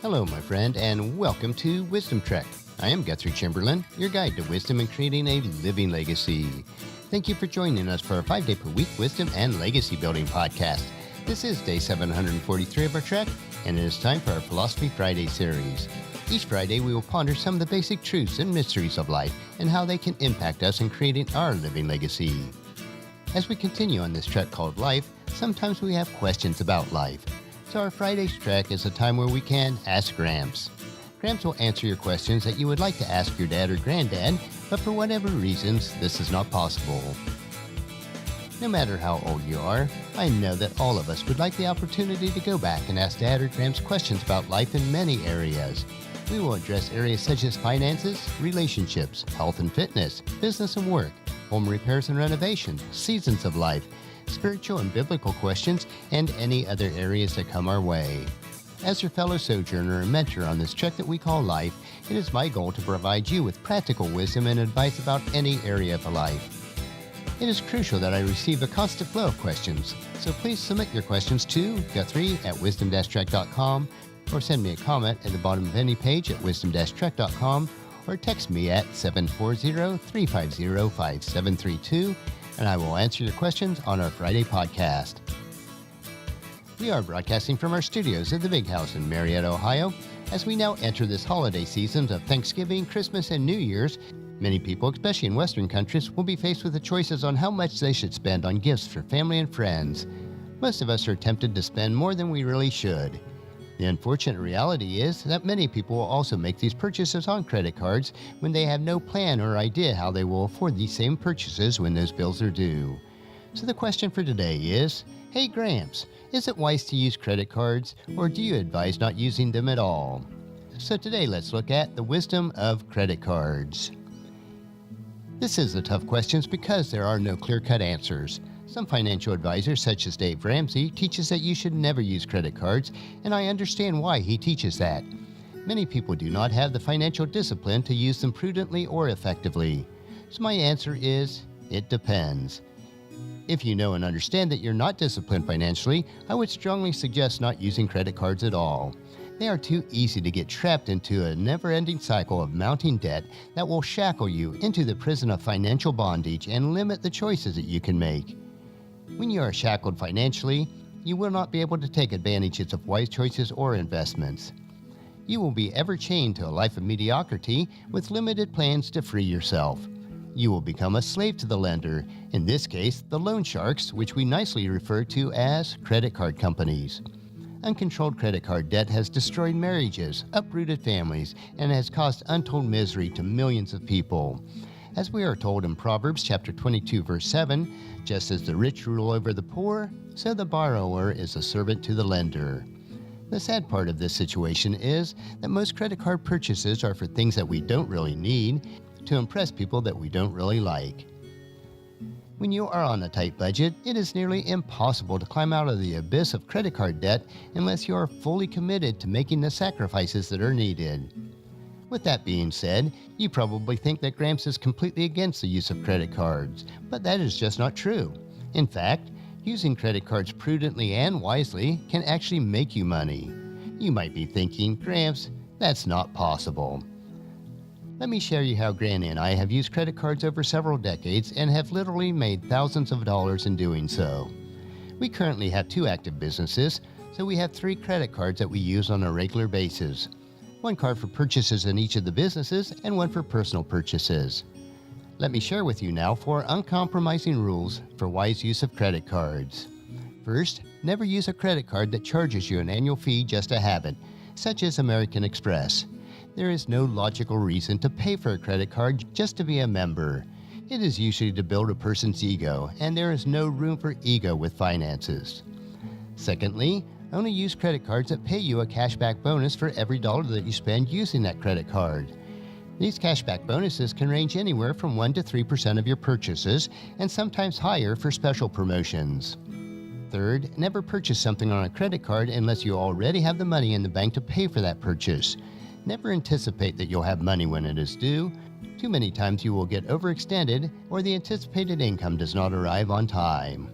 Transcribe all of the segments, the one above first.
Hello, my friend, and welcome to Wisdom Trek. I am Guthrie Chamberlain, your guide to wisdom and creating a living legacy. Thank you for joining us for our 5-day-per-week wisdom and legacy building podcast. This is day 743 of our trek, and it is time for our Philosophy Friday series. Each Friday, we will ponder some of the basic truths and mysteries of life and how they can impact us in creating our living legacy. As we continue on this trek called life, sometimes we have questions about life. So our Friday's trek is a time where we can Ask Gramps. Gramps will answer your questions that you would like to ask your dad or granddad, but for whatever reasons, this is not possible. No matter how old you are, I know that all of us would like the opportunity to go back and ask Dad or Gramps questions about life in many areas. We will address areas such as finances, relationships, health and fitness, business and work, home repairs and renovations, seasons of life, spiritual and biblical questions, and any other areas that come our way. As your fellow sojourner and mentor on this trek that we call life, it is my goal to provide you with practical wisdom and advice about any area of life. It is crucial that I receive a constant flow of questions, so please submit your questions to Guthrie@wisdom-trek.com or send me a comment at the bottom of any page at wisdom-trek.com or text me at 740-350-5732 and I will answer your questions on our Friday podcast. We are broadcasting from our studios at the Big House in Marietta, Ohio. As we now enter this holiday season of Thanksgiving, Christmas, and New Year's, many people, especially in Western countries, will be faced with the choices on how much they should spend on gifts for family and friends. Most of us are tempted to spend more than we really should. The unfortunate reality is that many people will also make these purchases on credit cards when they have no plan or idea how they will afford these same purchases when those bills are due. So the question for today is, hey Gramps, is it wise to use credit cards, or do you advise not using them at all? So today let's look at the wisdom of credit cards. This is a tough question because there are no clear-cut answers. Some financial advisors, such as Dave Ramsey, teaches that you should never use credit cards, and I understand why he teaches that. Many people do not have the financial discipline to use them prudently or effectively. So my answer is, it depends. If you know and understand that you're not disciplined financially, I would strongly suggest not using credit cards at all. They are too easy to get trapped into a never-ending cycle of mounting debt that will shackle you into the prison of financial bondage and limit the choices that you can make. When you are shackled financially, you will not be able to take advantages of wise choices or investments. You will be ever chained to a life of mediocrity with limited plans to free yourself. You will become a slave to the lender, in this case, the loan sharks, which we nicely refer to as credit card companies. Uncontrolled credit card debt has destroyed marriages, uprooted families, and has caused untold misery to millions of people. As we are told in Proverbs chapter 22, verse 7, just as the rich rule over the poor, so the borrower is a servant to the lender. The sad part of this situation is that most credit card purchases are for things that we don't really need to impress people that we don't really like. When you are on a tight budget, it is nearly impossible to climb out of the abyss of credit card debt unless you are fully committed to making the sacrifices that are needed. With that being said, you probably think that Gramps is completely against the use of credit cards, but that is just not true. In fact, using credit cards prudently and wisely can actually make you money. You might be thinking, Gramps, that's not possible. Let me share you how Granny and I have used credit cards over several decades and have literally made thousands of dollars in doing so. We currently have 2 active businesses, so we have 3 credit cards that we use on a regular basis. 1 card for purchases in each of the businesses and 1 for personal purchases. Let me share with you now 4 uncompromising rules for wise use of credit cards. First, never use a credit card that charges you an annual fee just to have it, such as American Express. There is no logical reason to pay for a credit card just to be a member. It is usually to build a person's ego, and there is no room for ego with finances. Secondly, only use credit cards that pay you a cashback bonus for every dollar that you spend using that credit card. These cashback bonuses can range anywhere from 1% to 3% of your purchases, and sometimes higher for special promotions. Third, never purchase something on a credit card unless you already have the money in the bank to pay for that purchase. Never anticipate that you'll have money when it is due. Too many times you will get overextended or the anticipated income does not arrive on time.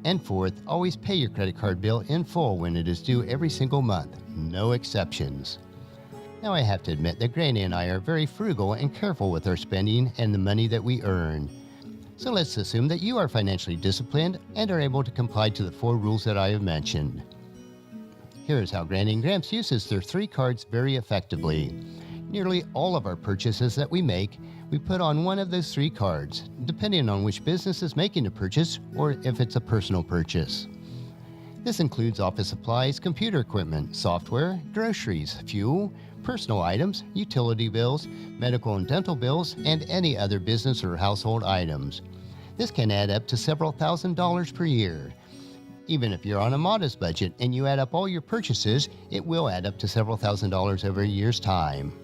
And fourth, always pay your credit card bill in full when it is due every single month. No exceptions. Now I have to admit that Granny and I are very frugal and careful with our spending and the money that we earn. So let's assume that you are financially disciplined and are able to comply to the 4 rules that I have mentioned. Here is how Granny and Gramps uses their 3 cards very effectively. Nearly all of our purchases that we make, we put on one of those 3 cards, depending on which business is making the purchase or if it's a personal purchase. This includes office supplies, computer equipment, software, groceries, fuel, personal items, utility bills, medical and dental bills, and any other business or household items. This can add up to several $1,000s per year. Even if you're on a modest budget and you add up all your purchases, it will add up to several $1,000s over a year's time.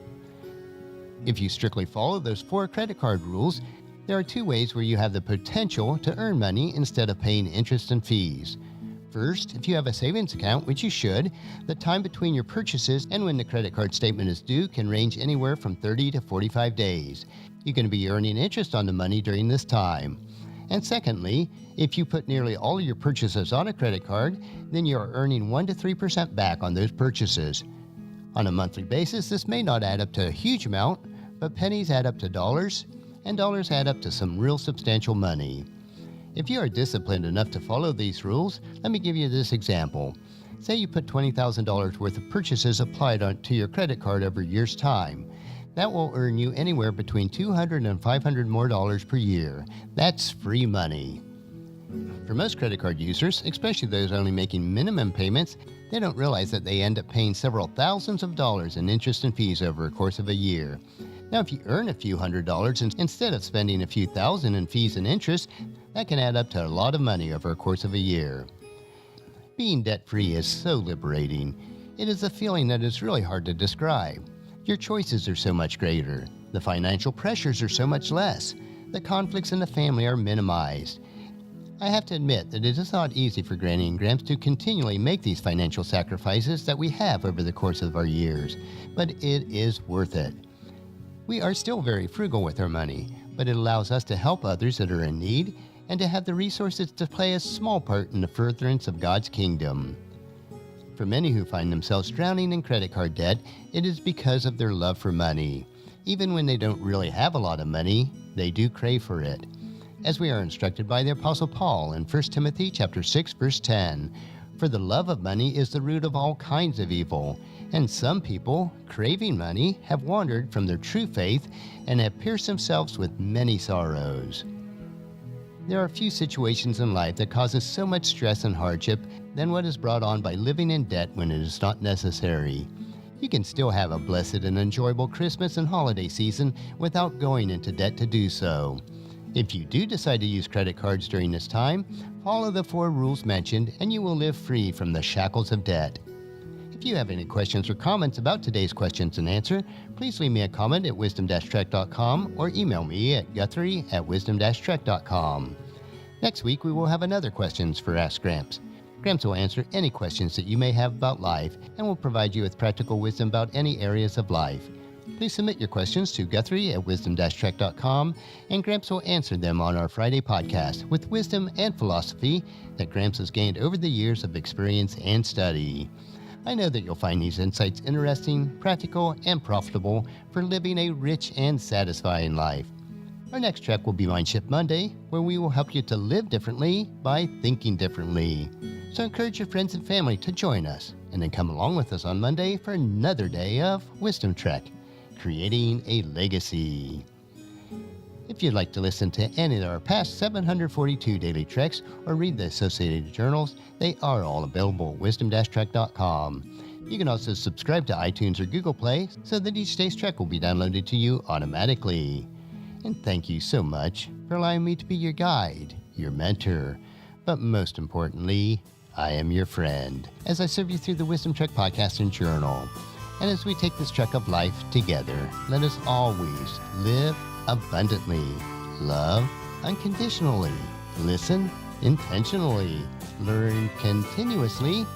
If you strictly follow those 4 credit card rules, there are 2 ways where you have the potential to earn money instead of paying interest and fees. First, if you have a savings account, which you should, the time between your purchases and when the credit card statement is due can range anywhere from 30 to 45 days. You're going to be earning interest on the money during this time. And secondly, if you put nearly all of your purchases on a credit card, then you are earning 1 to 3% back on those purchases. On a monthly basis, this may not add up to a huge amount, but pennies add up to dollars, and dollars add up to some real substantial money. If you are disciplined enough to follow these rules, let me give you this example. Say you put $20,000 worth of purchases applied to your credit card over a year's time. That will earn you anywhere between $200 and $500 more per year. That's free money. For most credit card users, especially those only making minimum payments, they don't realize that they end up paying several thousands of dollars in interest and fees over a course of a year. Now, if you earn a few $100s instead of spending a few thousand in fees and interest, that can add up to a lot of money over a course of a year. Being debt-free is so liberating. It is a feeling that is really hard to describe. Your choices are so much greater. The financial pressures are so much less. The conflicts in the family are minimized. I have to admit that it is not easy for Granny and Gramps to continually make these financial sacrifices that we have over the course of our years, but it is worth it. We are still very frugal with our money, but it allows us to help others that are in need and to have the resources to play a small part in the furtherance of God's kingdom. For many who find themselves drowning in credit card debt, it is because of their love for money. Even when they don't really have a lot of money, they do crave for it. As we are instructed by the Apostle Paul in 1 Timothy chapter 6, verse 10, "For the love of money is the root of all kinds of evil, and some people, craving money, have wandered from their true faith and have pierced themselves with many sorrows." There are few situations in life that causes so much stress and hardship than what is brought on by living in debt when it is not necessary. You can still have a blessed and enjoyable Christmas and holiday season without going into debt to do so. If you do decide to use credit cards during this time, follow the 4 rules mentioned and you will live free from the shackles of debt. If you have any questions or comments about today's questions and answer, please leave me a comment at wisdom-trek.com or email me at guthrie@wisdom-trek.com. Next week, we will have another questions for Ask Gramps. Gramps will answer any questions that you may have about life and will provide you with practical wisdom about any areas of life. Please submit your questions to Guthrie@wisdom-trek.com, and Gramps will answer them on our Friday podcast with wisdom and philosophy that Gramps has gained over the years of experience and study. I know that you'll find these insights interesting, practical, and profitable for living a rich and satisfying life. Our next trek will be Mindship Monday, where we will help you to live differently by thinking differently. So encourage your friends and family to join us, and then come along with us on Monday for another day of Wisdom Trek, creating a legacy. If you'd like to listen to any of our past 742 daily treks or read the associated journals, they are all available at wisdom-trek.com. You can also subscribe to iTunes or Google Play so that each day's trek will be downloaded to you automatically. And thank you so much for allowing me to be your guide, your mentor, but most importantly, I am your friend as I serve you through the Wisdom Trek podcast and journal. And as we take this trek of life together, let us always live abundantly, love unconditionally, listen intentionally, learn continuously,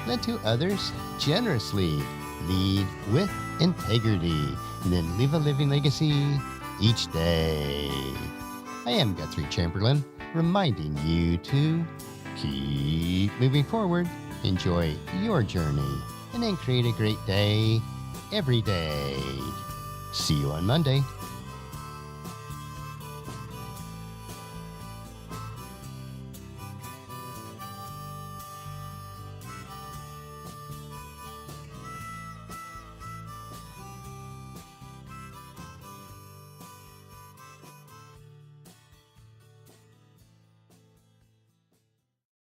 lend to others generously, lead with integrity, and then leave a living legacy each day. I am Guthrie Chamberlain, reminding you to Keep moving forward, enjoy your journey, and then create a great day every day. See you on Monday.